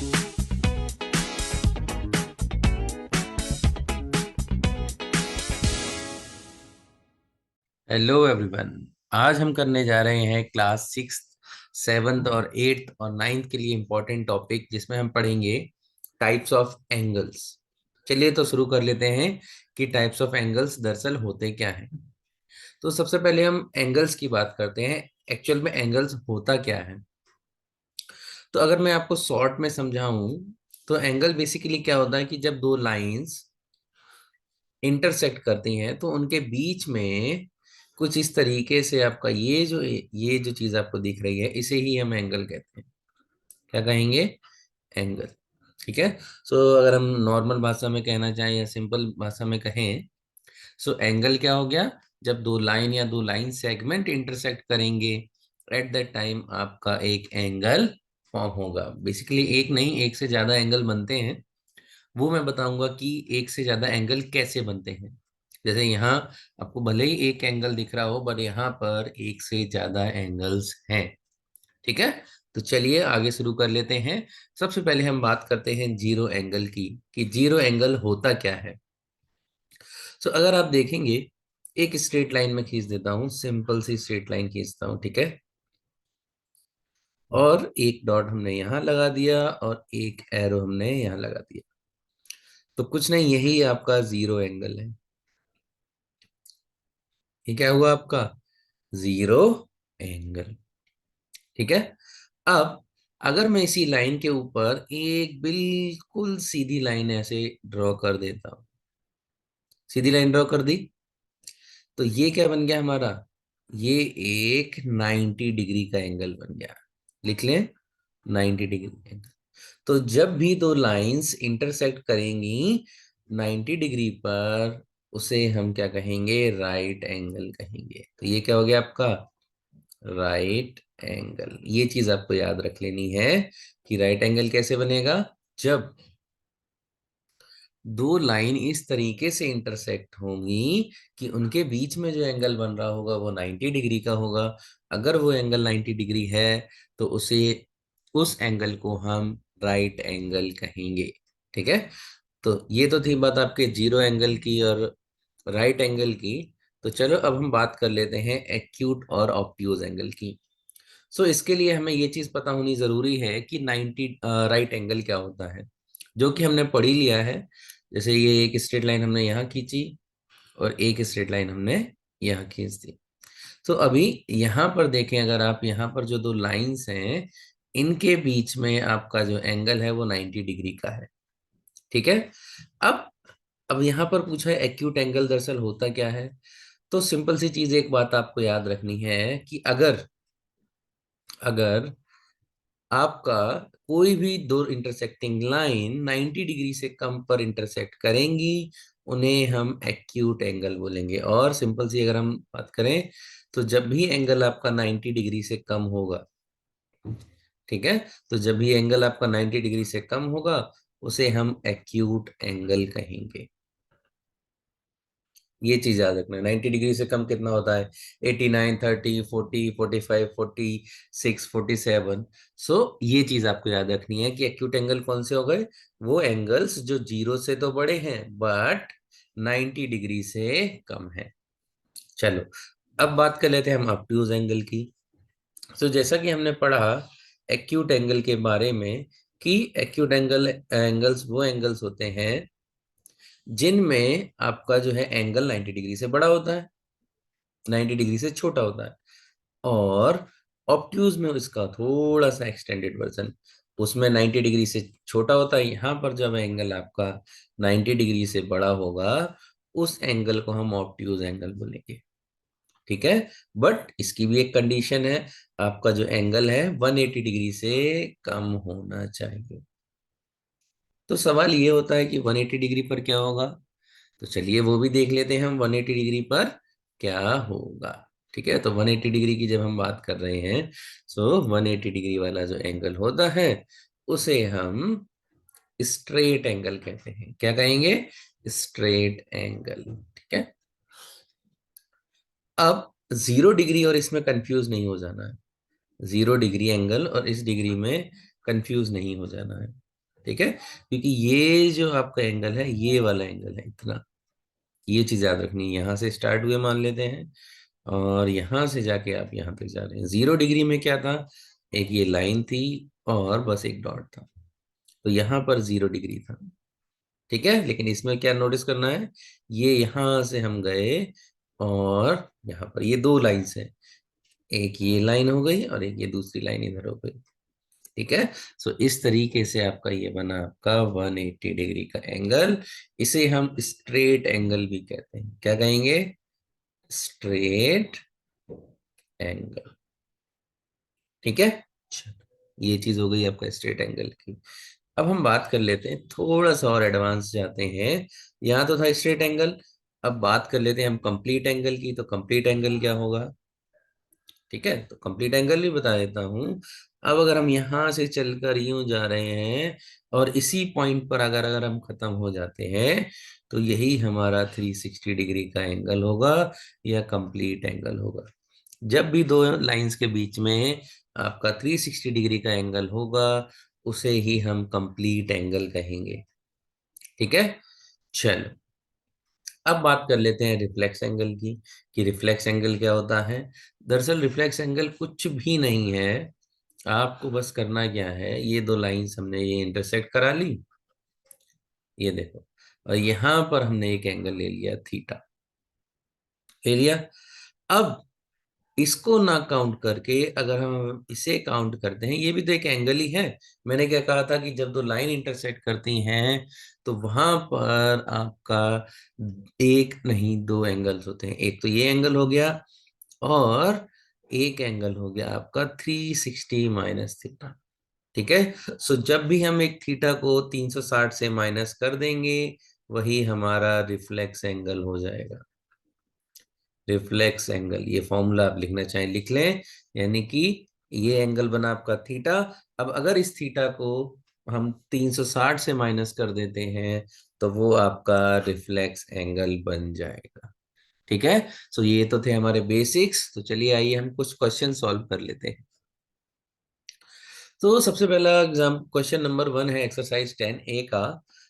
Hello everyone. आज हम करने जा रहे हैं क्लास सिक्स, सेवन्थ और एट्थ और नाइन्थ के लिए इम्पोर्टेंट टॉपिक, जिसमें हम पढ़ेंगे टाइप्स ऑफ एंगल्स। चलिए तो शुरू कर लेते हैं कि टाइप्स ऑफ एंगल्स दरअसल होते क्या हैं। तो सबसे पहले हम एंगल्स की बात करते हैं। एक्चुअल में एंगल्स होता क्या है? तो अगर मैं आपको शॉर्ट में समझाऊं तो एंगल बेसिकली क्या होता है कि जब दो लाइंस इंटरसेक्ट करती हैं तो उनके बीच में कुछ इस तरीके से आपका ये जो चीज आपको दिख रही है, इसे ही हम एंगल कहते हैं। क्या कहेंगे? एंगल। ठीक है। सो अगर हम नॉर्मल भाषा में कहना चाहें या सिंपल भाषा में कहें, सो एंगल क्या हो गया? जब दो लाइन या दो लाइन सेगमेंट इंटरसेक्ट करेंगे, एट दैट टाइम आपका एक एंगल फॉर्म होगा। बेसिकली एक नहीं, एक से ज्यादा एंगल बनते हैं। वो मैं बताऊंगा कि एक से ज्यादा एंगल कैसे बनते हैं। जैसे यहाँ आपको भले ही एक एंगल दिख रहा हो, बट यहाँ पर एक से ज्यादा एंगल्स हैं। ठीक है। तो चलिए आगे शुरू कर लेते हैं। सबसे पहले हम बात करते हैं जीरो एंगल की, कि जीरो एंगल होता क्या है। तो अगर आप देखेंगे, एक स्ट्रेट लाइन में खींच देता हूँ, सिंपल सी स्ट्रेट लाइन खींचता हूँ। ठीक है। और एक डॉट हमने यहाँ लगा दिया और एक एरो हमने यहाँ लगा दिया। तो कुछ नहीं, यही आपका जीरो एंगल है। ये क्या हुआ आपका? Zero angle. ठीक है। अब अगर मैं इसी लाइन के ऊपर एक बिल्कुल सीधी लाइन ऐसे ड्रॉ कर देता हूं, सीधी लाइन ड्रॉ कर दी, तो ये क्या बन गया हमारा? ये एक 90 डिग्री का एंगल बन गया। लिख लें, 90 डिग्री एंगल। तो जब भी दो लाइंस इंटरसेक्ट करेंगी 90 डिग्री पर, उसे हम क्या कहेंगे? राइट एंगल कहेंगे। तो ये क्या हो गया आपका? Right angle. ये चीज आपको याद रख लेनी है कि राइट एंगल कैसे बनेगा। जब दो लाइन इस तरीके से इंटरसेक्ट होंगी कि उनके बीच में जो एंगल बन रहा होगा वो 90 डिग्री का होगा। अगर वो एंगल 90 डिग्री है तो उस एंगल को हम राइट एंगल कहेंगे। ठीक है। तो ये तो थी बात आपके जीरो एंगल की और राइट एंगल की। तो चलो अब हम बात कर लेते हैं एक्यूट और ऑब्ट्यूज एंगल की। सो इसके लिए हमें ये चीज पता होनी जरूरी है कि 90 राइट एंगल क्या होता है, जो कि हमने पढ़ ही लिया है। जैसे ये एक स्ट्रेट लाइन हमने यहाँ खींची और एक स्ट्रेट लाइन हमने यहाँ खींच दी। तो अभी यहाँ पर देखें, अगर आप यहाँ पर जो दो लाइंस हैं, इनके बीच में आपका जो एंगल है वो 90 डिग्री का है। ठीक है। अब अब यहाँ पर पूछा है एक्यूट एंगल दरअसल होता क्या है। तो सिंपल सी चीज, एक बात आपको याद रखनी है कि अगर अगर आपका कोई भी दो इंटरसेक्टिंग लाइन 90 डिग्री से कम पर इंटरसेक्ट करेंगी, उन्हें हम एक्यूट एंगल बोलेंगे। और सिंपल सी अगर हम बात करें, तो जब भी एंगल आपका 90 डिग्री से कम होगा, ठीक है, तो जब भी एंगल आपका 90 डिग्री से कम होगा, उसे हम एक्यूट एंगल कहेंगे। ये चीज याद रखना है। 90 डिग्री से कम कितना होता है? 89, 30, 40, 45, 46, 47। सो ये चीज आपको याद रखनी है कि एक्यूट एंगल कौन से हो गए? वो एंगल्स जो जीरो से तो बड़े हैं बट 90 डिग्री से कम है। चलो अब बात कर लेते हैं हम ऑब्ट्यूज एंगल की। तो जैसा कि हमने पढ़ा एक्यूट एंगल के बारे में, कि एक्यूट एंगल्स वो एंगल्स होते हैं जिनमें आपका जो है एंगल 90 डिग्री से बड़ा होता है, 90 डिग्री से छोटा होता है। और ऑब्ट्यूज में इसका थोड़ा सा एक्सटेंडेड वर्जन, उसमें 90 डिग्री से छोटा होता है। यहाँ पर जब एंगल आपका 90 डिग्री से बड़ा होगा, उस एंगल को हम ऑब्ट्यूज एंगल बोलेंगे। ठीक है। बट इसकी भी एक कंडीशन है, आपका जो एंगल है 180 डिग्री से कम होना चाहिए। तो सवाल ये होता है कि 180 डिग्री पर क्या होगा। तो चलिए वो भी देख लेते हैं हम, 180 डिग्री पर क्या होगा। ठीक है। तो 180 डिग्री की जब हम बात कर रहे हैं, सो 180 डिग्री वाला जो एंगल होता है, उसे हम स्ट्रेट एंगल कहते हैं। क्या कहेंगे? Straight angle. ठीक है। अब जीरो डिग्री और इसमें कंफ्यूज नहीं हो जाना है। जीरो डिग्री एंगल और इस डिग्री में कंफ्यूज नहीं हो जाना है। ठीक है, क्योंकि ये जो आपका एंगल है ये वाला एंगल है इतना, ये चीज याद रखनी है। यहाँ से स्टार्ट हुए मान लेते हैं, और यहाँ से जाके आप यहाँ तक जा रहे हैं। 0 डिग्री में क्या था, एक ये लाइन थी और बस एक डॉट था, तो यहाँ पर 0 डिग्री था। ठीक है, लेकिन इसमें क्या नोटिस करना है, ये यहाँ से हम गए और यहाँ पर ये दो लाइन्स है, एक ये लाइन हो गई और एक ये दूसरी लाइन इधर हो गई। ठीक है, सो इस तरीके से आपका ये बना आपका 180 डिग्री का एंगल। इसे हम स्ट्रेट एंगल भी कहते हैं। क्या कहेंगे, स्ट्रेट एंगल। ठीक है, चलो, ये चीज हो गई आपका स्ट्रेट एंगल की। अब हम बात कर लेते हैं, थोड़ा सा और एडवांस जाते हैं। यहाँ तो था स्ट्रेट एंगल, अब बात कर लेते हैं हम कंप्लीट एंगल की। तो कंप्लीट एंगल क्या होगा, ठीक है, तो कंप्लीट एंगल भी बता देता हूँ। अब अगर हम यहाँ से चलकर यूं जा रहे हैं और इसी पॉइंट पर अगर अगर हम खत्म हो जाते हैं, तो यही हमारा 360 डिग्री का एंगल होगा या कंप्लीट एंगल होगा। जब भी दो लाइंस के बीच में आपका 360 डिग्री का एंगल होगा, उसे ही हम कंप्लीट एंगल कहेंगे। ठीक है, चलो, अब बात कर लेते हैं रिफ्लेक्स एंगल की, कि रिफ्लेक्स एंगल क्या होता है। दरअसल रिफ्लेक्स एंगल कुछ भी नहीं है, आपको बस करना क्या है, ये दो लाइंस हमने ये इंटरसेक्ट करा ली, ये देखो, और यहां पर हमने एक एंगल ले लिया थीटा, ले लिया। अब इसको ना काउंट करके अगर हम इसे काउंट करते हैं, ये भी तो एक एंगल ही है। मैंने क्या कहा था कि जब दो लाइन इंटरसेक्ट करती हैं तो वहां पर आपका एक नहीं दो एंगल्स होते हैं। एक तो ये एंगल हो गया, और एक एंगल हो गया आपका 360 - थीटा। ठीक है, सो जब भी हम एक थीटा को 360 से माइनस कर देंगे, वही हमारा रिफ्लेक्स एंगल हो जाएगा। रिफ्लेक्स एंगल, ये फॉर्मूला आप लिखना चाहें लिख लें, यानी कि ये एंगल बना आपका थीटा। अब अगर इस थीटा को हम 360 से माइनस कर देते हैं, तो वो आपका रिफ्लेक्स एंगल बन जाएगा। ठीक है, सो ये तो थे हमारे बेसिक्स। तो चलिए आइए हम कुछ क्वेश्चन सॉल्व कर लेते हैं। तो सबसे पहला एग्जाम क्वेश्चन नंबर 1 है एक्सरसाइज 10A का।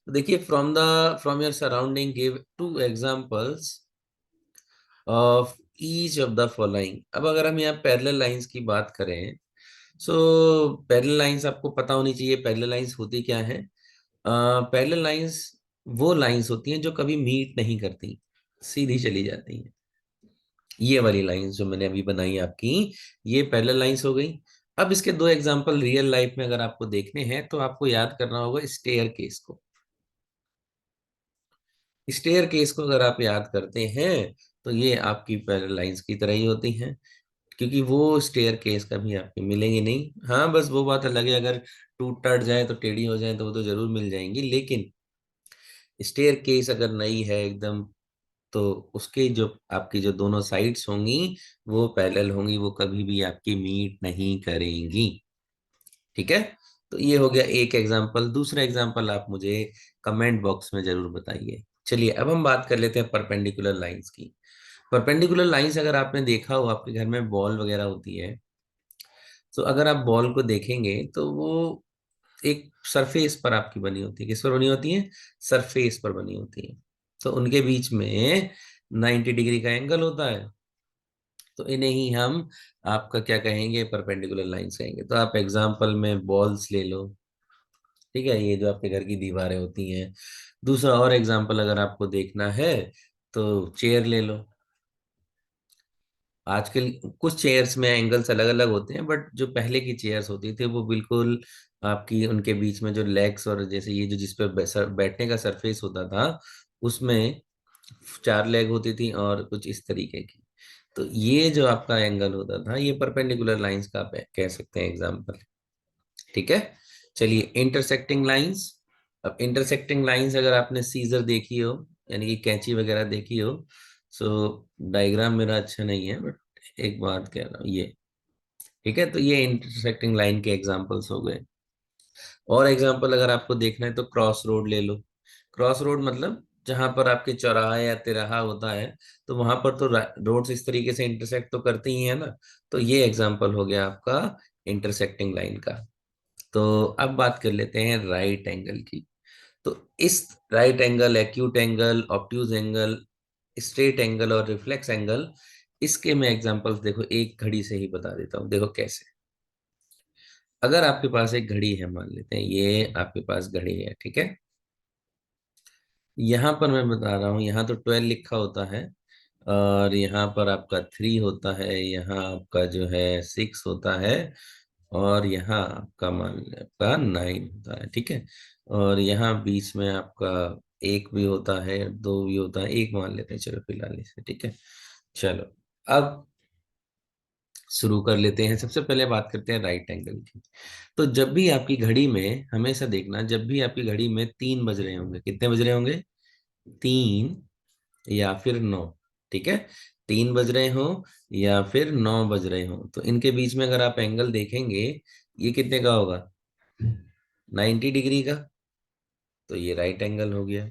तो देखिए, from your surrounding give to examples of each of the following. अब अगर हम यहाँ पैरेलल लाइंस की बात करें, सो पैरेलल लाइंस आपको पता होनी चाहिए पैरेलल लाइंस होती क्या है। पैरेलल लाइंस वो लाइंस होती हैं जो कभी मीट नहीं करती, सीधी चली जाती हैं। ये वाली लाइंस जो मैंने अभी बनाई आपकी, ये पैरेलल लाइंस हो गई। अब इसके दो एग्जांपल रियल लाइफ में अगर आपको देखने हैं, तो आपको याद करना होगा स्टेयर केस को। स्टेयर केस को अगर आप याद करते हैं, तो ये आपकी पैरेलल लाइंस की तरह ही होती हैं, क्योंकि वो स्टेयर केस कभी आपके मिलेंगे नहीं। हाँ, बस वो बात अलग है, अगर टूट टाट जाए तो टेढ़ी हो जाए तो वो तो जरूर मिल जाएंगी, लेकिन स्टेयर केस अगर नई है एकदम, तो उसके जो आपकी जो दोनों साइड्स होंगी वो पैरेलल होंगी, वो कभी भी आपकी मीट नहीं करेंगी। ठीक है, तो ये हो गया एक एग्जांपल। दूसरा एग्जांपल आप मुझे कमेंट बॉक्स में जरूर बताइए। चलिए, अब हम बात कर लेते हैं परपेंडिकुलर लाइंस की। परपेंडिकुलर लाइंस अगर आपने देखा हो, आपके घर में बॉल वगैरह होती है, तो अगर आप बॉल को देखेंगे तो वो एक सरफेस पर आपकी बनी होती है। किस पर बनी होती है, सरफेस पर बनी होती है। तो उनके बीच में 90 डिग्री का एंगल होता है, तो इन्हें ही हम आपका क्या कहेंगे, परपेंडिकुलर लाइंस कहेंगे। तो आप एग्जांपल में बॉल्स ले लो, ठीक है, ये जो आपके घर की दीवारें होती हैं। दूसरा और एग्जांपल अगर आपको देखना है, तो चेयर ले लो। आजकल कुछ चेयर्स में एंगल्स अलग अलग होते हैं, बट जो पहले की चेयर्स होती थी वो बिल्कुल आपकी, उनके बीच में जो लेग्स और जैसे ये जो जिस पे बैठने का सरफेस होता था, उसमें 4 लेग होती थी और कुछ इस तरीके की। तो ये जो आपका एंगल होता था, ये परपेंडिकुलर लाइंस का आप कह सकते हैं एग्जाम्पल। ठीक है, चलिए, इंटरसेक्टिंग लाइंस। अब इंटरसेक्टिंग लाइंस अगर आपने सीजर देखी हो, यानी कि कैंची वगैरह देखी हो, सो डायग्राम मेरा अच्छा नहीं है, बट एक बात कह रहा हूँ ये। ठीक है, तो ये इंटरसेक्टिंग लाइन के एग्जांपल्स हो गए। और एग्जांपल अगर आपको देखना है तो क्रॉस रोड ले लो। क्रॉस रोड मतलब जहां पर आपके चौराहा या तिराहा होता है, तो वहां पर तो रोड्स इस तरीके से इंटरसेक्ट तो करती ही है ना। तो ये एग्जांपल हो गया आपका इंटरसेक्टिंग लाइन का। तो अब बात कर लेते हैं राइट एंगल की। तो इस right angle, acute angle, obtuse angle, straight angle और रिफ्लेक्स एंगल, इसके मैं एग्जांपल्स देखो एक घड़ी से ही बता देता हूँ। देखो कैसे। अगर आपके पास एक घड़ी है, मान लेते हैं ये आपके पास घड़ी है, ठीक है। यहाँ पर मैं बता रहा हूँ, यहाँ तो 12 लिखा होता है, और यहाँ पर आपका 3 होता है, यहाँ आपका जो है 6 होता है, और यहाँ आपका मान लीजिए आपका 9 होता है, ठीक है। और यहाँ बीच में आपका एक भी होता है, दो भी होता है, एक मान लेते हैं चलो फिलहाल इसे, ठीक है। चलो अब शुरू कर लेते हैं। सबसे पहले बात करते हैं राइट एंगल की। तो जब भी आपकी घड़ी में, हमेशा देखना, जब भी आपकी घड़ी में 3 बज रहे होंगे, कितने बज रहे होंगे? 3 या फिर 9, ठीक है। 3 बज रहे हो या फिर 9 बज रहे हो, तो इनके बीच में अगर आप एंगल देखेंगे, ये कितने का होगा? 90 डिग्री का। तो ये राइट एंगल हो गया।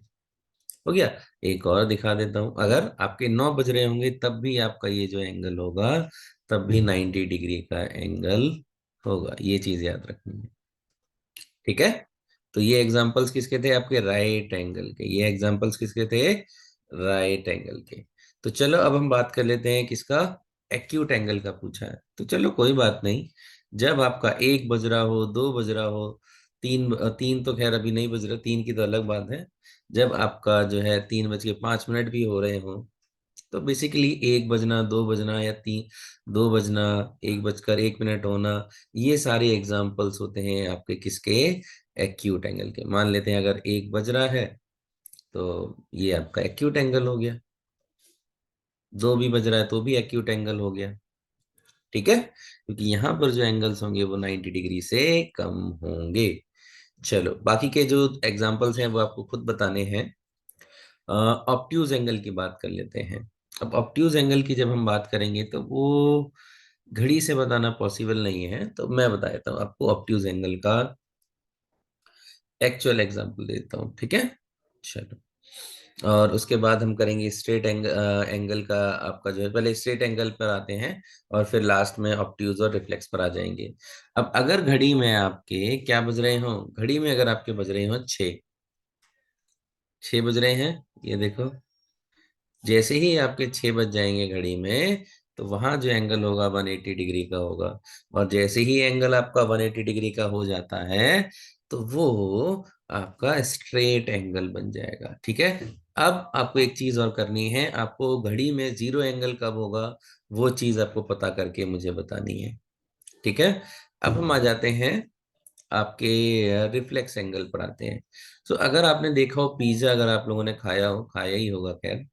हो गया। एक और दिखा देता हूं, अगर आपके 9 बज रहे होंगे तब भी आपका ये जो एंगल होगा, तब भी 90 डिग्री का एंगल होगा। ये चीज याद रखनी है, ठीक है। तो ये एग्जांपल्स किसके थे? आपके राइट एंगल के। ये एग्जांपल्स किसके थे? राइट एंगल के। तो चलो अब हम बात कर लेते हैं किसका? एक्यूट एंगल का पूछा है, तो चलो कोई बात नहीं। जब आपका 1 बज रहा हो, 2 बज रहा हो, तीन तीन तो खैर अभी नहीं बज रहा, 3 की तो अलग बात है। जब आपका जो है 3 बज के 5 मिनट भी हो रहे हो, तो बेसिकली 1 बजना, 2 बजना, या 2 बजना, 1 बजकर 1 मिनट होना, ये सारे एग्जाम्पल्स होते हैं आपके किसके? एक्यूट एंगल के। मान लेते हैं अगर 1 बज रहा है, तो ये आपका एक्यूट एंगल हो गया। 2 भी बज रहा है तो भी एक्यूट एंगल हो गया, ठीक है, क्योंकि यहाँ पर जो एंगल्स होंगे वो 90 डिग्री से कम होंगे। चलो बाकी के जो एग्जाम्पल्स हैं वो आपको खुद बताने हैं। ऑब्ट्यूज एंगल की बात कर लेते हैं। अब ऑब्ट्यूज एंगल की जब हम बात करेंगे तो वो घड़ी से बताना पॉसिबल नहीं है, तो मैं बता देता हूँ आपको ऑब्ट्यूज एंगल का एक्चुअल एग्जांपल देता हूँ, ठीक है। चलो, और उसके बाद हम करेंगे स्ट्रेट एंगल का। आपका जो है पहले स्ट्रेट एंगल पर आते हैं, और फिर लास्ट में ऑब्ट्यूज और रिफ्लेक्स पर आ जाएंगे। अब अगर घड़ी में आपके क्या बज रहे हो? घड़ी में अगर आपके बज रहे हो 6 बज रहे हैं, ये देखो। जैसे ही आपके 6 बज जाएंगे घड़ी में, तो वहां जो एंगल होगा 180 डिग्री का होगा। और जैसे ही एंगल आपका 180 डिग्री का हो जाता है, तो वो आपका स्ट्रेट एंगल बन जाएगा, ठीक है। अब आपको एक चीज और करनी है, आपको घड़ी में जीरो एंगल कब होगा, वो चीज आपको पता करके मुझे बतानी है, ठीक है। अब हम आ जाते हैं आपके रिफ्लेक्स एंगल पर आते हैं। तो अगर आपने देखा हो पिज्जा, अगर आप लोगों ने खाया हो, खाया ही होगा खैर,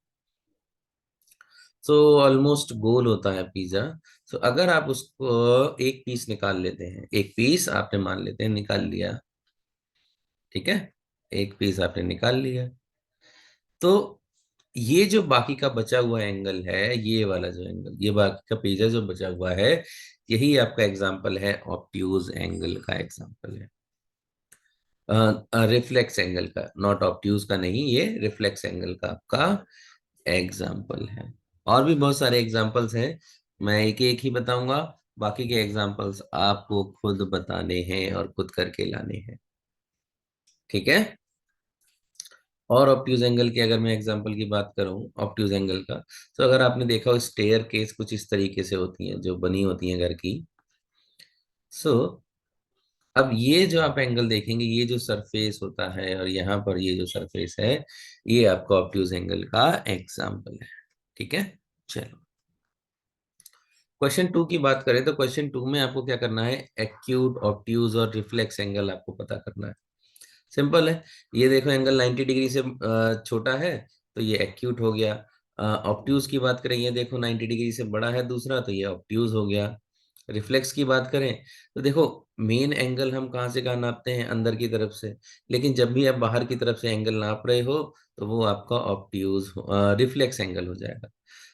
तो ऑलमोस्ट गोल होता है पिज्जा। तो अगर आप उसको एक पीस निकाल लेते हैं, एक पीस आपने मान लेते हैं निकाल लिया, ठीक है, एक पीस आपने निकाल लिया, तो ये जो बाकी का बचा हुआ एंगल है, ये वाला जो एंगल, ये बाकी का पिज्जा जो बचा हुआ है, यही आपका एग्जाम्पल है ऑब्ट्यूज एंगल का, एग्जाम्पल है रिफ्लेक्स एंगल का, नॉट ऑब्ट्यूज का नहीं, ये रिफ्लेक्स एंगल का आपका एग्जाम्पल है। और भी बहुत सारे एग्जाम्पल्स हैं, मैं एक एक ही बताऊंगा, बाकी के एग्जाम्पल्स आपको खुद बताने हैं और खुद करके लाने हैं, ठीक है। और ऑब्ट्यूज एंगल की अगर मैं एग्जांपल की बात करूं, ऑब्ट्यूज एंगल का, तो अगर आपने देखा हो स्टेयर केस कुछ इस तरीके से होती हैं जो बनी होती हैं घर की। सो अब ये जो आप एंगल देखेंगे, ये जो सरफेस होता है और यहाँ पर ये जो सरफेस है, ये आपका ऑब्ट्यूज एंगल का एग्जाम्पल है, ठीक है। चलो क्वेश्चन 2 की बात करें, तो क्वेश्चन 2 में आपको क्या करना है? एक्यूट, ऑब्ट्यूज और रिफ्लेक्स एंगल आपको पता करना है। सिंपल है। ये देखो एंगल 90 डिग्री से छोटा है, तो ये एक्यूट हो गया। ऑब्ट्यूज की बात करें, ये देखो 90 डिग्री से बड़ा है दूसरा, तो ये ऑब्ट्यूज हो गया। रिफ्लेक्स की बात करें, तो देखो मेन एंगल हम कहाँ से कहाँ नापते हैं? अंदर की तरफ से। लेकिन जब भी आप बाहर की तरफ से एंगल नाप रहे हो, तो वो आपका ऑब्ट्यूज रिफ्लेक्स एंगल हो जाएगा।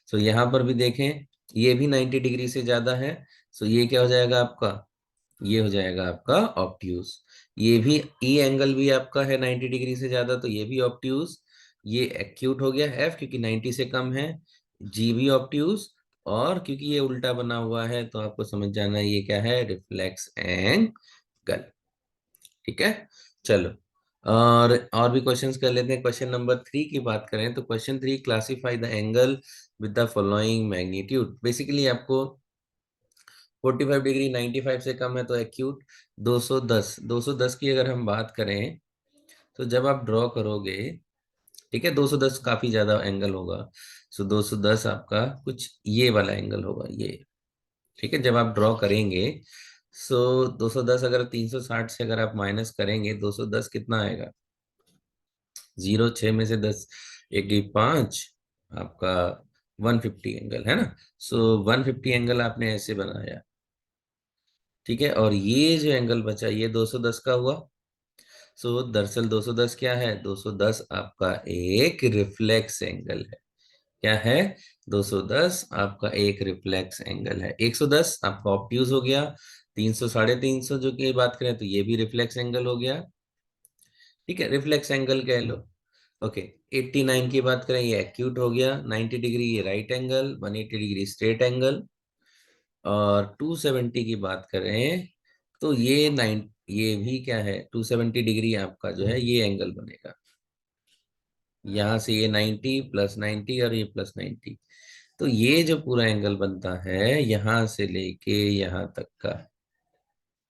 सो यहाँ पर भी देखें, ये भी 90 डिग्री से ज्यादा है, सो ये क्या हो जाएगा आपका? ये हो जाएगा आपका ऑब्ट्यूज। ये भी ई एंगल भी आपका है 90 डिग्री से ज्यादा, तो ये भी ऑब्ट्यूज। ये एक्यूट हो गया एफ, क्योंकि 90 से कम है। जी भी ऑब्ट्यूज। और क्योंकि ये उल्टा बना हुआ है, तो आपको समझ जाना है ये क्या है? Reflex angle. ठीक है, चलो। और भी क्वेश्चंस कर लेते हैं। क्वेश्चन नंबर 3 की बात करें तो question 3, classify the angle with the following magnitude. Basically आपको 45 डिग्री 95 से कम है तो एक्यूट, 210 की अगर हम बात करें तो जब आप ड्रॉ करोगे, ठीक है, 210 काफी ज्यादा एंगल होगा। सो 210 आपका कुछ ये वाला एंगल होगा, ये। ठीक है, जब आप ड्रॉ करेंगे, सो 210 अगर 360 से अगर आप माइनस करेंगे, 210 कितना आएगा? 0, 6 में से 10, एक गई 5, आपका 150 एंगल है ना। सो 150 एंगल आपने ऐसे बनाया, ठीक है। और ये जो एंगल बचा ये 210 का हुआ। सो दरअसल 210 क्या है? 210 आपका एक रिफ्लेक्स एंगल है। क्या है? 210 आपका एक रिफ्लेक्स एंगल है। 110 आपका ऑब्ट्यूज हो गया। 300, 350 जो की बात करें तो ये भी रिफ्लेक्स एंगल हो गया। ठीक है, रिफ्लेक्स एंगल कह लो। ओके, 89 की बात करें ये एक्यूट हो गया। 90 डिग्री ये right angle, 180 degree straight angle. और 270 की बात करें तो ये ये भी क्या है? 270 डिग्री आपका जो है ये एंगल बनेगा। यहाँ से ये 90 प्लस 90 और ये प्लस 90, तो ये जो पूरा एंगल बनता है यहाँ से लेके यहाँ तक का,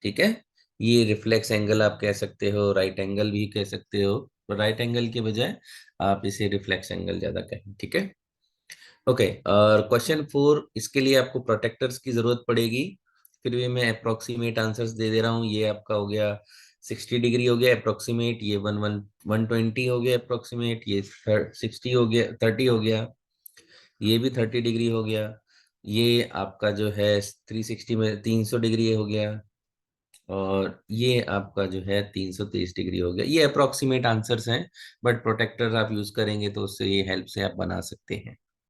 ठीक है, ये रिफ्लेक्स एंगल आप कह सकते हो, राइट एंगल भी कह सकते हो। पर राइट एंगल के बजाय आप इसे रिफ्लेक्स एंगल ज्यादा कहें, ठीक है। ओके, और क्वेश्चन 4, इसके लिए आपको प्रोटेक्टर्स की जरूरत पड़ेगी। फिर भी मैं अप्रोक्सीमेट आंसर्स दे दे रहा हूँ। ये आपका हो गया 60 डिग्री हो गया अप्रोक्सीमेट, ये 120 हो गया अप्रोक्सीमेट, ये 60 हो गया, 30 हो गया, ये भी 30 डिग्री हो गया, ये आपका जो है 360 में 300 डिग्री हो गया, और ये आपका जो है 330 डिग्री हो गया। ये अप्रोक्सीमेट आंसर्स हैं, बट प्रोटेक्टर आप यूज करेंगे तो उससे ये हेल्प से आप बना सकते हैं।